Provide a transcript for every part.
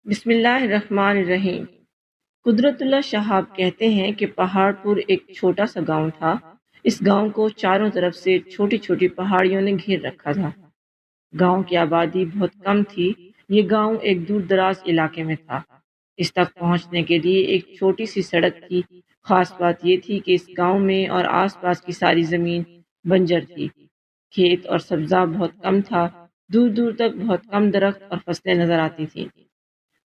بسم اللہ الرحمن الرحیم۔ قدرت اللہ شہاب کہتے ہیں کہ پہاڑ پور ایک چھوٹا سا گاؤں تھا۔ اس گاؤں کو چاروں طرف سے چھوٹی چھوٹی پہاڑیوں نے گھیر رکھا تھا۔ گاؤں کی آبادی بہت کم تھی۔ یہ گاؤں ایک دور دراز علاقے میں تھا۔ اس تک پہنچنے کے لیے ایک چھوٹی سی سڑک تھی۔ خاص بات یہ تھی کہ اس گاؤں میں اور آس پاس کی ساری زمین بنجر تھی۔ کھیت اور سبزہ بہت کم تھا۔ دور دور تک بہت کم درخت اور فصلیں نظر آتی تھیں۔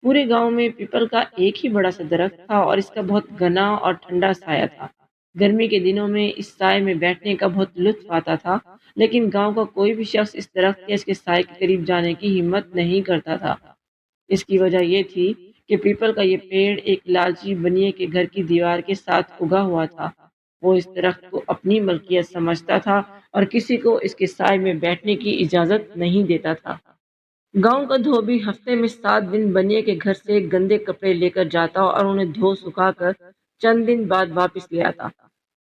پورے گاؤں میں پیپل کا ایک ہی بڑا سا درخت تھا اور اس کا بہت گھنا اور ٹھنڈا سایہ تھا۔ گرمی کے دنوں میں اس سائے میں بیٹھنے کا بہت لطف آتا تھا، لیکن گاؤں کا کوئی بھی شخص اس درخت یا اس کے سائے کے قریب جانے کی ہمت نہیں کرتا تھا۔ اس کی وجہ یہ تھی کہ پیپل کا یہ پیڑ ایک لالچی بنیے کے گھر کی دیوار کے ساتھ اگا ہوا تھا۔ وہ اس درخت کو اپنی ملکیت سمجھتا تھا اور کسی کو اس کے سائے میں بیٹھنے کی اجازت نہیں دیتا تھا۔ گاؤں کا دھوبی ہفتے میں 7 دن بنیے کے گھر سے گندے کپڑے لے کر جاتا اور انہیں دھو سکھا کر چند دن بعد واپس لے آتا۔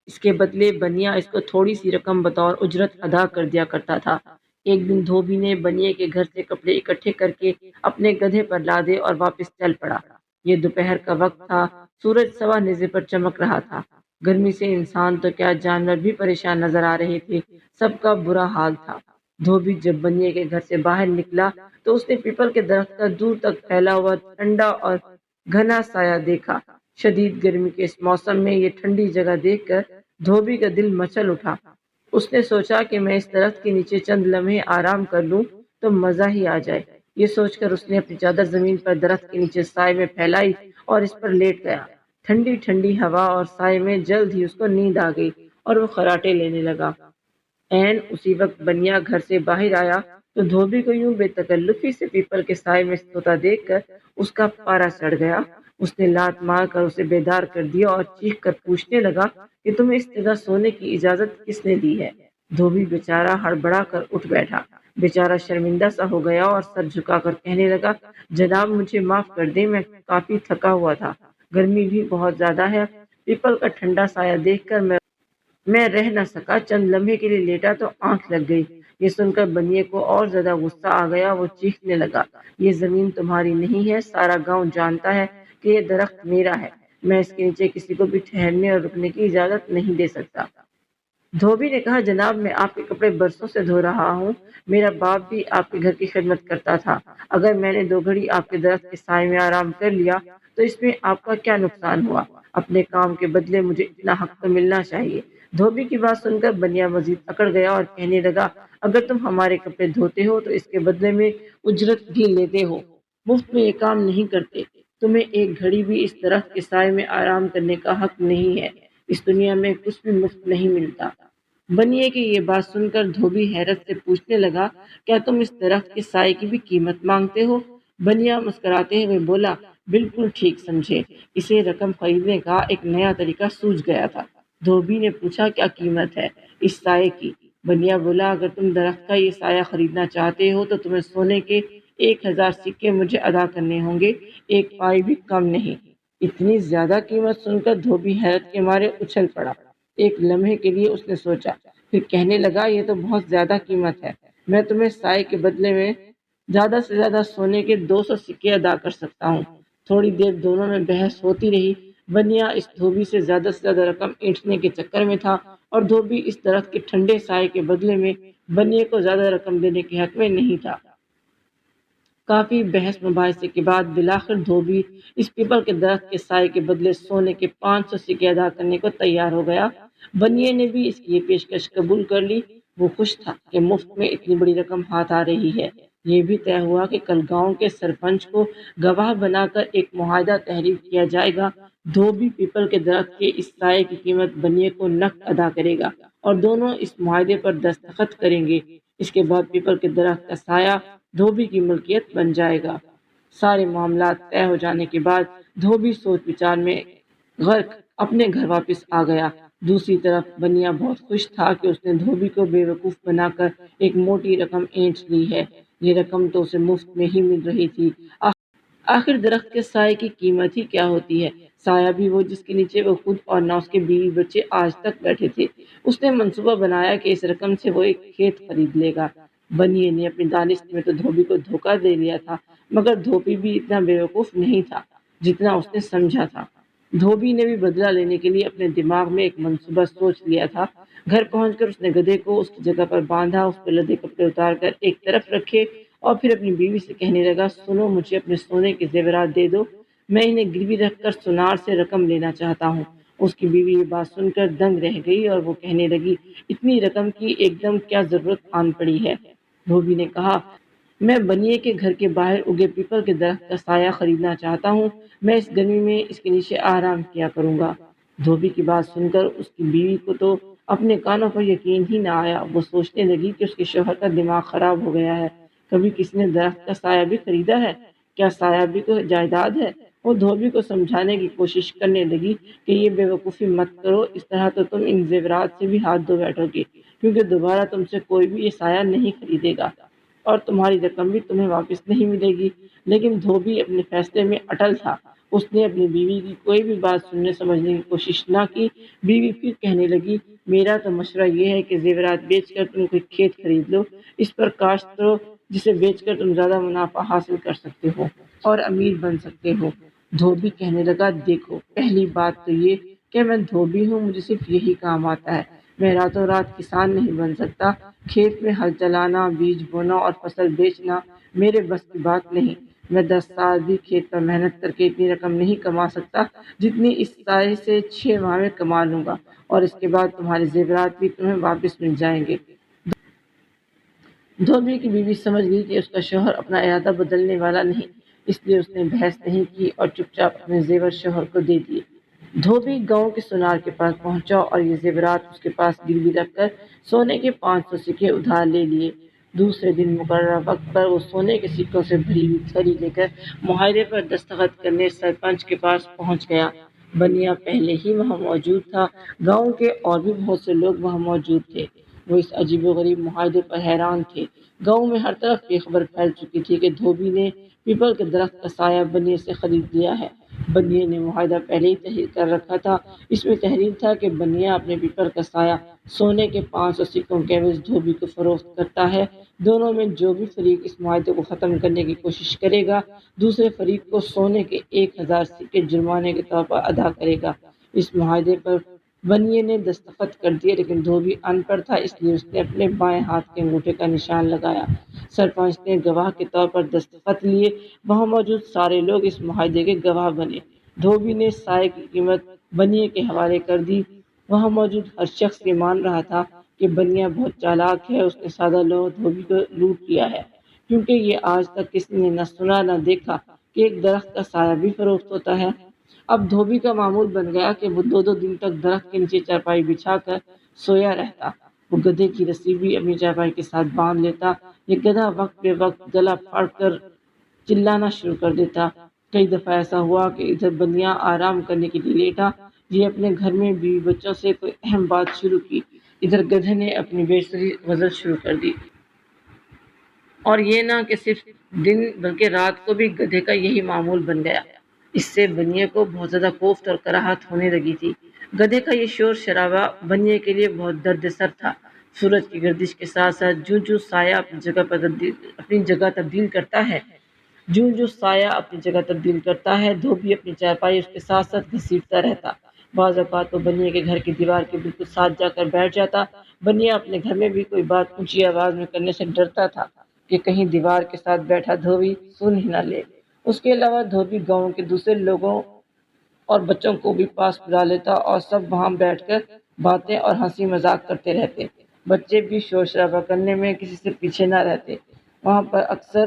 اس کے بدلے بنیا اس کو تھوڑی سی رقم بطور اجرت ادا کر دیا کرتا تھا۔ ایک دن دھوبی نے بنیے کے گھر سے کپڑے اکٹھے کر کے اپنے گدھے پر لادے اور واپس چل پڑا۔ یہ دوپہر کا وقت تھا۔ سورج سوا نیزے پر چمک رہا تھا۔ گرمی سے انسان تو کیا جانور بھی پریشان نظر آ رہے تھے۔ سب کا برا حال تھا۔ دھوبی جب بنیے کے گھر سے باہر نکلا تو اس نے پیپل کے درخت کا دور تک پھیلا ہوا ٹھنڈا اور گھنا سایہ دیکھا۔ شدید گرمی کے اس موسم میں یہ ٹھنڈی جگہ دیکھ کر دھوبی کا دل مچل اٹھا۔ اس نے سوچا کہ میں اس درخت کے نیچے چند لمحے آرام کر لوں تو مزہ ہی آ جائے۔ یہ سوچ کر اس نے اپنی چادر زمین پر درخت کے نیچے سائے میں پھیلائی اور اس پر لیٹ گیا۔ ٹھنڈی ٹھنڈی ہوا اور سائے میں جلد ہی اس کو نیند آ گئی اور وہ خراٹے لینے لگا۔ اسی وقت بنیا گھر سے باہر آیا تو دھوبی کو یوں بے تکلفی سے پیپل کے سائے میں سوتا دیکھ کر اس کا پارا چڑھ گیا۔ اس نے لات مار کر اسے بیدار کر دیا اور چیخ کر پوچھنے لگا کہ تمہیں اس جگہ سونے کی اجازت کس نے دی ہے؟ دھوبی بیچارہ ہڑبڑا کر اٹھ بیٹھا۔ بیچارہ شرمندہ سا ہو گیا اور سر جھکا کر کہنے لگا، جناب مجھے معاف کر دیں، میں کافی تھکا ہوا تھا، گرمی بھی بہت زیادہ ہے، پیپل کا ٹھنڈا سایہ دیکھ کر میں رہ نہ سکا، چند لمحے کے لیے لیٹا تو آنکھ لگ گئی۔ یہ سن کر بنیے کو اور زیادہ غصہ آ گیا۔ وہ چیخنے لگا، یہ زمین تمہاری نہیں ہے، سارا گاؤں جانتا ہے کہ یہ درخت میرا ہے، میں اس کے نیچے کسی کو بھی ٹھہرنے اور رکنے کی اجازت نہیں دے سکتا۔ دھوبی نے کہا، جناب میں آپ کے کپڑے برسوں سے دھو رہا ہوں، میرا باپ بھی آپ کے گھر کی خدمت کرتا تھا، اگر میں نے 2 گھڑی آپ کے درخت کے سائے میں آرام کر لیا تو اس میں آپ کا کیا نقصان ہوا؟ اپنے کام کے بدلے مجھے اتنا حق تو ملنا چاہیے۔ دھوبی کی بات سن کر بنیا مزید اکڑ گیا اور کہنے لگا، اگر تم ہمارے کپڑے دھوتے ہو تو اس کے بدلے میں اجرت بھی لیتے ہو، مفت میں یہ کام نہیں کرتے، تمہیں ایک گھڑی بھی اس درخت کے سائے میں آرام کرنے کا حق نہیں ہے، اس دنیا میں کچھ بھی مفت نہیں ملتا۔ بنیے کہ یہ بات سن کر دھوبی حیرت سے پوچھنے لگا، کیا تم اس درخت کے سائے کی بھی قیمت مانگتے ہو؟ بنیا مسکراتے ہوئے بولا، بالکل ٹھیک سمجھے، اسے رقم خریدنے کا ایک نیا طریقہ سوجھ گیا تھا۔ دھوبی نے پوچھا، کیا قیمت ہے اس سائے کی؟ بنیا بولا، اگر تم درخت کا یہ سایہ خریدنا چاہتے ہو تو تمہیں سونے کے 1000 سکے مجھے ادا کرنے ہوں گے، 1 پائی بھی کم نہیں۔ اتنی زیادہ قیمت سن کر دھوبی حیرت کے مارے اچھل پڑا۔ ایک لمحے کے لیے اس نے سوچا، پھر کہنے لگا، یہ تو بہت زیادہ قیمت ہے، میں تمہیں سائے کے بدلے میں زیادہ سے زیادہ سونے کے 200 سکے ادا کر سکتا ہوں۔ تھوڑی دیر دونوں میں بحث ہوتی رہی۔ بنیا اس دھوبی سے زیادہ رقم اینٹھنے کے چکر میں تھا اور دھوبی اس درخت کے ٹھنڈے سائے کے بدلے میں بنیے کو زیادہ رقم دینے کے حق میں نہیں تھا۔ کافی بحث مباحثے کے بعد بالآخر دھوبی اس پیپل کے درخت کے سائے کے بدلے سونے کے 500 سکے ادا کرنے کو تیار ہو گیا۔ بنیے نے بھی اس کی یہ پیشکش قبول کر لی۔ وہ خوش تھا کہ مفت میں اتنی بڑی رقم ہاتھ آ رہی ہے۔ یہ بھی طے ہوا کہ کل گاؤں کے سرپنچ کو گواہ بنا کر ایک معاہدہ تحریر کیا جائے گا۔ دھوبی پیپل کے درخت کے اس سائے کی قیمت بنیے کو نقد ادا کرے گا اور دونوں اس معاہدے پر دستخط کریں گے۔ اس کے بعد پیپل کے درخت کا سایہ دھوبی کی ملکیت بن جائے گا۔ سارے معاملات طے ہو جانے کے بعد دھوبی سوچ وچار میں غرق اپنے گھر واپس آ گیا۔ دوسری طرف بنیا بہت خوش تھا کہ اس نے دھوبی کو بے وقوف بنا کر ایک موٹی رقم اینٹ لی ہے۔ یہ رقم تو اسے مفت میں ہی مل رہی تھی۔ آخر درخت کے سائے کی قیمت ہی کیا ہوتی ہے؟ سایہ بھی وہ جس کے نیچے وہ خود اور نہ اس کے بیوی بچے آج تک بیٹھے تھے۔ اس نے منصوبہ بنایا کہ اس رقم سے وہ ایک کھیت خرید لے گا۔ بنیے نے اپنی دانست میں تو دھوبی کو دھوکہ دے لیا تھا، مگر دھوبی بھی اتنا بیوقوف نہیں تھا جتنا اس نے سمجھا تھا۔ دھوبی نے بھی بدلہ لینے کے لیے اپنے دماغ میں ایک منصوبہ سوچ لیا تھا۔ گھر پہنچ کر اس نے گدھے کو اس کی جگہ پر باندھا، اس پر لدے کپڑے اتار کر ایک طرف رکھے اور پھر اپنی بیوی سے کہنے لگا، سنو، مجھے اپنے سونے کے زیورات دے دو، میں انہیں گروی رکھ کر سونار سے رقم لینا چاہتا ہوں۔ اس کی بیوی یہ بات سن کر دنگ رہ گئی اور وہ کہنے لگی، اتنی رقم کی ایک دم کیا ضرورت آن پڑی ہے؟ دھوبی نے کہا، میں بنیے کے گھر کے باہر اگے پیپل کے درخت کا سایہ خریدنا چاہتا ہوں، میں اس گرمی میں اس کے نیچے آرام کیا کروں گا۔ دھوبی کی بات سن کر اس کی بیوی کو تو اپنے کانوں پر یقین ہی نہ آیا۔ وہ سوچنے لگی کہ اس کے شوہر کا دماغ خراب ہو گیا ہے، کبھی کسی نے درخت کا سایہ بھی خریدا ہے؟ کیا سایہ بھی کوئی جائیداد ہے؟ وہ دھوبی کو سمجھانے کی کوشش کرنے لگی کہ یہ بے وقوفی مت کرو، اس طرح تو تم ان زیورات سے بھی ہاتھ دھو بیٹھو گے، کیونکہ دوبارہ تم سے کوئی بھی یہ سایہ نہیں خریدے گا اور تمہاری رقم بھی تمہیں واپس نہیں ملے گی۔ لیکن دھوبی اپنے فیصلے میں اٹل تھا۔ اس نے اپنی بیوی کی کوئی بھی بات سننے سمجھنے کی کوشش نہ کی۔ بیوی پھر کہنے لگی، میرا تو مشورہ یہ ہے کہ زیورات بیچ کر تم کوئی کھیت خرید لو، اس پر کاشت کرو، جسے بیچ کر تم زیادہ منافع حاصل کر سکتے ہو اور امیر بن سکتے ہو۔ دھوبی کہنے لگا، دیکھو، پہلی بات تو یہ کہ میں دھوبی ہوں، مجھے صرف یہی کام آتا ہے، میں راتوں رات کسان نہیں بن سکتا۔ کھیت میں ہل چلانا، بیج بونا اور فصل بیچنا میرے بس کی بات نہیں۔ میں 10 سال بھی کھیت پر محنت کر کے اتنی رقم نہیں کما سکتا جتنی اس سائے سے 6 ماہ میں کما لوں گا، اور اس کے بعد تمہارے زیورات بھی تمہیں واپس مل جائیں گے۔ دھوبی کی بیوی سمجھ گئی کہ اس کا شوہر اپنا ارادہ بدلنے والا نہیں، اس لیے اس نے بحث نہیں کی اور چپ چاپ اپنے زیور شوہر کو دے دیے۔ دھوبی گاؤں کے سونار کے پاس پہنچا اور یہ زیورات اس کے پاس گروی رکھ کر سونے کے 500 سکے ادھار لے لیے۔ دوسرے دن مقررہ وقت پر وہ سونے کے سکوں سے بھری ہوئی تھیلی لے کر معاہدے پر دستخط کرنے سرپنچ کے پاس پہنچ گیا۔ بنیا پہلے ہی وہاں موجود تھا۔ گاؤں کے اور بھی بہت سے لوگ وہاں موجود تھے۔ وہ اس عجیب و غریب معاہدے پر حیران تھے۔ گاؤں میں ہر طرف یہ خبر پھیل چکی تھی کہ دھوبی نے پیپل کے درخت کا سایہ بنیے سے خرید لیا ہے۔ بنیے نے معاہدہ پہلے ہی تحریر کر رکھا تھا۔ اس میں تحریر تھا کہ بنیا اپنے پیپل کا سایہ سونے کے 500 سکوں کے عوض دھوبی کو فروخت کرتا ہے۔ دونوں میں جو بھی فریق اس معاہدے کو ختم کرنے کی کوشش کرے گا، دوسرے فریق کو سونے کے 1000 سکے جرمانے کے طور پر ادا کرے گا۔ اس معاہدے پر بنیے نے دستخط کر دیے، لیکن دھوبی ان پڑھ تھا، اس لیے اس نے اپنے بائیں ہاتھ کے انگوٹھے کا نشان لگایا۔ سرپنچ نے گواہ کے طور پر دستخط لیے۔ وہاں موجود سارے لوگ اس معاہدے کے گواہ بنے۔ دھوبی نے سائے کی قیمت بنیے کے حوالے کر دی۔ وہاں موجود ہر شخص یہ مان رہا تھا کہ بنیا بہت چالاک ہے، اس نے سادہ لوگوں دھوبی کو لوٹ لیا ہے، کیونکہ یہ آج تک کسی نے نہ سنا نہ دیکھا کہ ایک درخت کا سایہ بھی فروخت ہوتا ہے۔ اب دھوبی کا معمول بن گیا کہ وہ 2 دن تک درخت کے نیچے چارپائی بچھا کر سویا رہتا۔ وہ گدھے کی رسی بھی اپنی چارپائی کے ساتھ باندھ لیتا۔ یہ گدھا وقت بے وقت گلا پھاڑ کر چلانا شروع کر دیتا۔ کئی دفعہ ایسا ہوا کہ ادھر بنیا آرام کرنے کے لیے لیٹا، یہ اپنے گھر میں بیوی بچوں سے کوئی اہم بات شروع کی، ادھر گدھے نے اپنی بےسری غزل شروع کر دی۔ اور یہ نہ کہ صرف دن بلکہ رات کو بھی گدھے کا یہی معمول بن گیا۔ اس سے بنیے کو بہت زیادہ کوفت اور کراہت ہونے لگی تھی۔ گدھے کا یہ شور شرابہ بنیے کے لیے بہت درد سر تھا۔ سورج کی گردش کے ساتھ ساتھ جو سایہ اپنی جگہ تبدیل کرتا ہے، جو سایہ اپنی جگہ تبدیل کرتا ہے، دھوبی اپنی چارپائی اس کے ساتھ ساتھ گھسیٹتا رہتا۔ بعض اوقات تو بنیے کے گھر کی دیوار کے بالکل ساتھ جا کر بیٹھ جاتا۔ بنیا اپنے گھر میں بھی کوئی بات اونچی آواز میں کرنے سے ڈرتا تھا کہ کہیں دیوار کے ساتھ بیٹھا دھوبی سن ہی نہ لے۔ اس کے علاوہ دھوبی گاؤں کے دوسرے لوگوں اور بچوں کو بھی پاس بلا لیتا اور سب وہاں بیٹھ کر باتیں اور ہنسی مذاق کرتے رہتے۔ بچے بھی شور شرابہ کرنے میں کسی سے پیچھے نہ رہتے، وہاں پر اکثر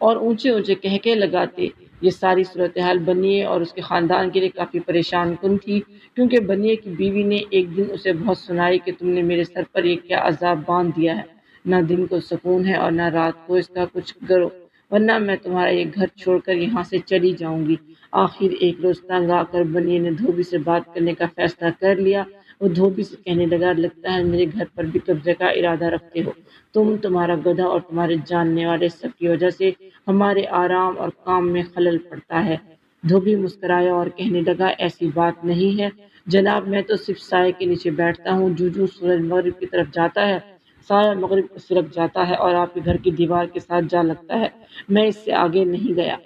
اور اونچے اونچے کہکے لگاتے۔ یہ ساری صورتحال بنیے اور اس کے خاندان کے لیے کافی پریشان کن تھی، کیونکہ بنیے کی بیوی نے ایک دن اسے بہت سنائی کہ تم نے میرے سر پر یہ کیا عذاب باندھ دیا ہے، نہ دن کو سکون ہے اور نہ رات کو اس کا کچھ کرو، ورنہ میں تمہارا یہ گھر چھوڑ کر یہاں سے چلی جاؤں گی۔ آخر ایک روز تنگ آ کر بنیے نے دھوبی سے بات کرنے کا فیصلہ کر لیا۔ وہ دھوبی سے کہنے لگا، لگتا ہے میرے گھر پر بھی قبضے کا ارادہ رکھتے ہو تم، تمہارا گدھا اور تمہارے جاننے والے سب کی وجہ سے ہمارے آرام اور کام میں خلل پڑتا ہے۔ دھوبی مسکرایا اور کہنے لگا، ایسی بات نہیں ہے جناب، میں تو صرف سائے کے نیچے بیٹھتا ہوں، جو سورج مغرب کی طرف جاتا ہے سایہ مغرب کو سرک جاتا ہے اور آپ کے گھر کی دیوار کے ساتھ جا لگتا ہے۔ میں اس سے آگے نہیں گیا۔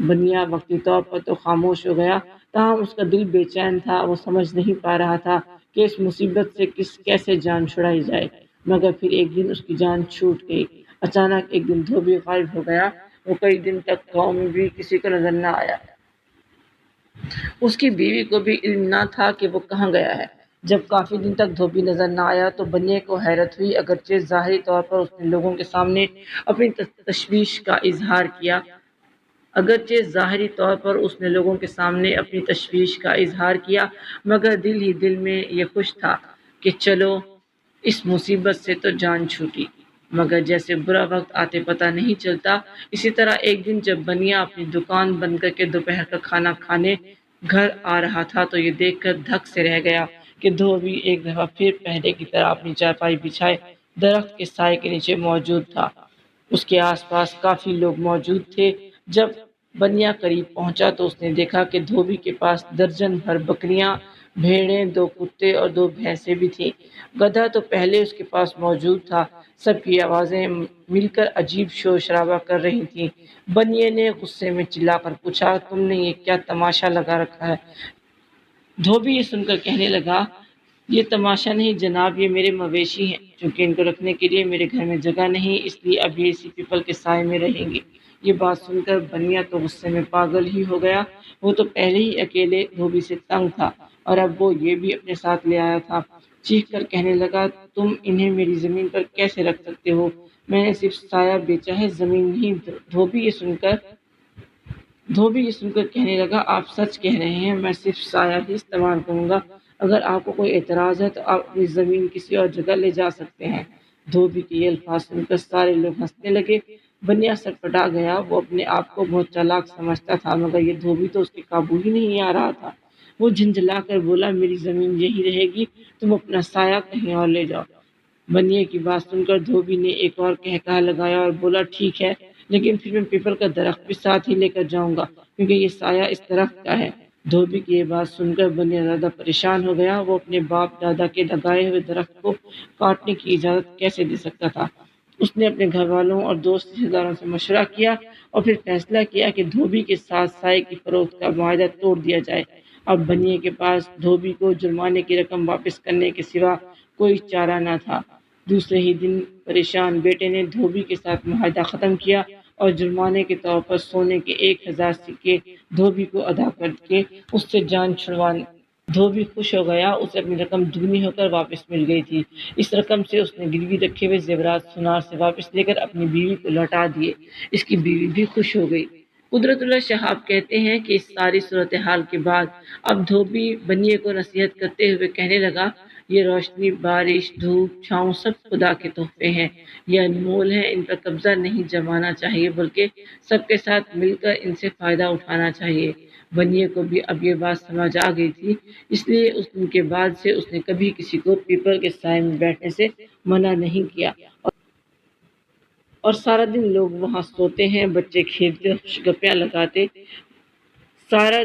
بنیا وقتی طور پر تو خاموش ہو گیا، تاہم اس کا دل بے چین تھا۔ وہ سمجھ نہیں پا رہا تھا کہ اس مصیبت سے کیسے جان چھڑائی جائے، مگر پھر ایک دن اس کی جان چھوٹ گئی۔ اچانک ایک دن دھوبی غائب ہو گیا۔ وہ کئی دن تک گاؤں میں بھی کسی کو نظر نہ آیا۔ اس کی بیوی کو بھی علم نہ تھا کہ وہ کہاں گیا ہے۔ جب کافی دن تک دھوبی نظر نہ آیا تو بنیے کو حیرت ہوئی۔ اگرچہ ظاہری طور پر اس نے لوگوں کے سامنے اپنی تشویش کا اظہار کیا مگر دل ہی دل میں یہ خوش تھا کہ چلو اس مصیبت سے تو جان چھوٹی۔ مگر جیسے برا وقت آتے پتہ نہیں چلتا، اسی طرح ایک دن جب بنیا اپنی دکان بند کر کے دوپہر کا کھانا کھانے گھر آ رہا تھا تو یہ دیکھ کر دھک سے رہ گیا کہ دھوبی ایک دفعہ پھر پہلے کی طرح اپنی چارپائی بچھائے درخت کے سائے کے نیچے موجود تھا۔ اس کے آس پاس کافی لوگ موجود تھے۔ جب بنیا قریب پہنچا تو اس نے دیکھا کہ دھوبی کے پاس درجن بھر بکریاں، بھیڑیں، 2 کتے اور 2 بھینسیں بھی تھیں۔ گدھا تو پہلے اس کے پاس موجود تھا۔ سب کی آوازیں مل کر عجیب شور شرابہ کر رہی تھیں۔ بنیے نے غصے میں چلا کر پوچھا، تم نے یہ کیا تماشا لگا رکھا ہے؟ دھوبی یہ سن کر کہنے لگا، یہ تماشا نہیں جناب، یہ میرے مویشی ہیں۔ چونکہ ان کو رکھنے کے لیے میرے گھر میں جگہ نہیں، اس لیے اب یہ اسی پیپل کے سائے میں رہیں گے۔ یہ بات سن کر بنیا تو غصے میں پاگل ہی ہو گیا۔ وہ تو پہلے ہی اکیلے دھوبی سے تنگ تھا اور اب وہ یہ بھی اپنے ساتھ لے آیا تھا۔ چیخ کر کہنے لگا، تم انہیں میری زمین پر کیسے رکھ سکتے ہو؟ میں نے صرف سایہ بیچا ہے، زمین نہیں۔ دھوبی یہ سن کر کہنے لگا، آپ سچ کہہ رہے ہیں، میں صرف سایہ ہی استعمال کروں گا۔ اگر آپ کو کوئی اعتراض ہے تو آپ اپنی زمین کسی اور جگہ لے جا سکتے ہیں۔ دھوبی کے یہ الفاظ سن کر سارے لوگ ہنسنے لگے۔ بنیا سٹپٹا گیا۔ وہ اپنے آپ کو بہت چالاک سمجھتا تھا مگر یہ دھوبی تو اس کے قابو ہی نہیں آ رہا تھا۔ وہ جھنجھلا کر بولا، میری زمین یہی رہے گی، تم اپنا سایہ کہیں اور لے جاؤ۔ بنیے کی بات سن کر دھوبی نے ایک اور قہقہہ لگایا اور بولا، ٹھیک ہے، لیکن پھر میں پیپل کا درخت بھی ساتھ ہی لے کر جاؤں گا کیونکہ یہ سایہ اس درخت کا ہے۔ دھوبی کی یہ بات سن کر بنیا زیادہ پریشان ہو گیا۔ وہ اپنے باپ دادا کے لگائے ہوئے درخت کو کاٹنے کی اجازت کیسے دے سکتا تھا؟ اس نے اپنے گھر والوں اور دوست رشتہ داروں سے مشورہ کیا اور پھر فیصلہ کیا کہ دھوبی کے ساتھ سائے کی فروخت کا معاہدہ توڑ دیا جائے۔ اب بنیے کے پاس دھوبی کو جرمانے کی رقم واپس کرنے کے سوا کوئی چارہ نہ تھا۔ دوسرے ہی دن پریشان بیٹے نے دھوبی کے ساتھ معاہدہ ختم کیا اور جرمانے کے طور پر سونے کے 1000 سکے دھوبی کو ادا کر کے اس سے جان چھڑوانے۔ دھوبی خوش ہو گیا، اسے اپنی رقم دگنی ہو کر واپس مل گئی تھی۔ اس رقم سے اس نے گروی رکھے ہوئے زیورات سونار سے واپس لے کر اپنی بیوی کو لوٹا دیے۔ اس کی بیوی بھی خوش ہو گئی۔ قدرت اللہ شہاب کہتے ہیں کہ اس ساری صورتحال کے بعد اب دھوبی بنیے کو نصیحت کرتے ہوئے کہنے لگا، یہ روشنی، بارش، دھوپ، چھاؤں سب خدا کے تحفے ہیں، یہ انمول ہیں، ان پر قبضہ نہیں جمانا چاہیے بلکہ سب کے ساتھ مل کر ان سے فائدہ اٹھانا چاہیے۔ بنیے کو بھی اب یہ بات سمجھ آ گئی تھی، اس لیے اس دن کے بعد سے اس نے کبھی کسی کو پیپل کے سائے میں بیٹھنے سے منع نہیں کیا اور سارا دن لوگ وہاں سوتے ہیں، بچے کھیلتے اور خوشگپیاں لگاتے سارا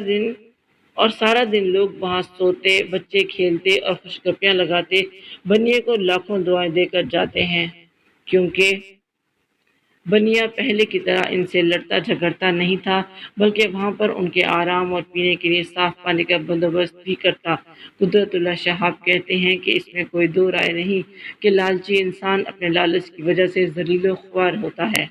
دن لوگ وہاں سوتے، بچے کھیلتے اور خوشگپیاں لگاتے بنیے کو لاکھوں دعائیں دے کر جاتے ہیں، کیونکہ بنیا پہلے کی طرح ان سے لڑتا جھگڑتا نہیں تھا بلکہ وہاں پر ان کے آرام اور پینے کے لیے صاف پانی کا بندوبست بھی کرتا۔ قدرت اللہ شہاب کہتے ہیں کہ اس میں کوئی دو رائے نہیں کہ لالچی انسان اپنے لالچ کی وجہ سے ذلیل و خوار ہوتا ہے۔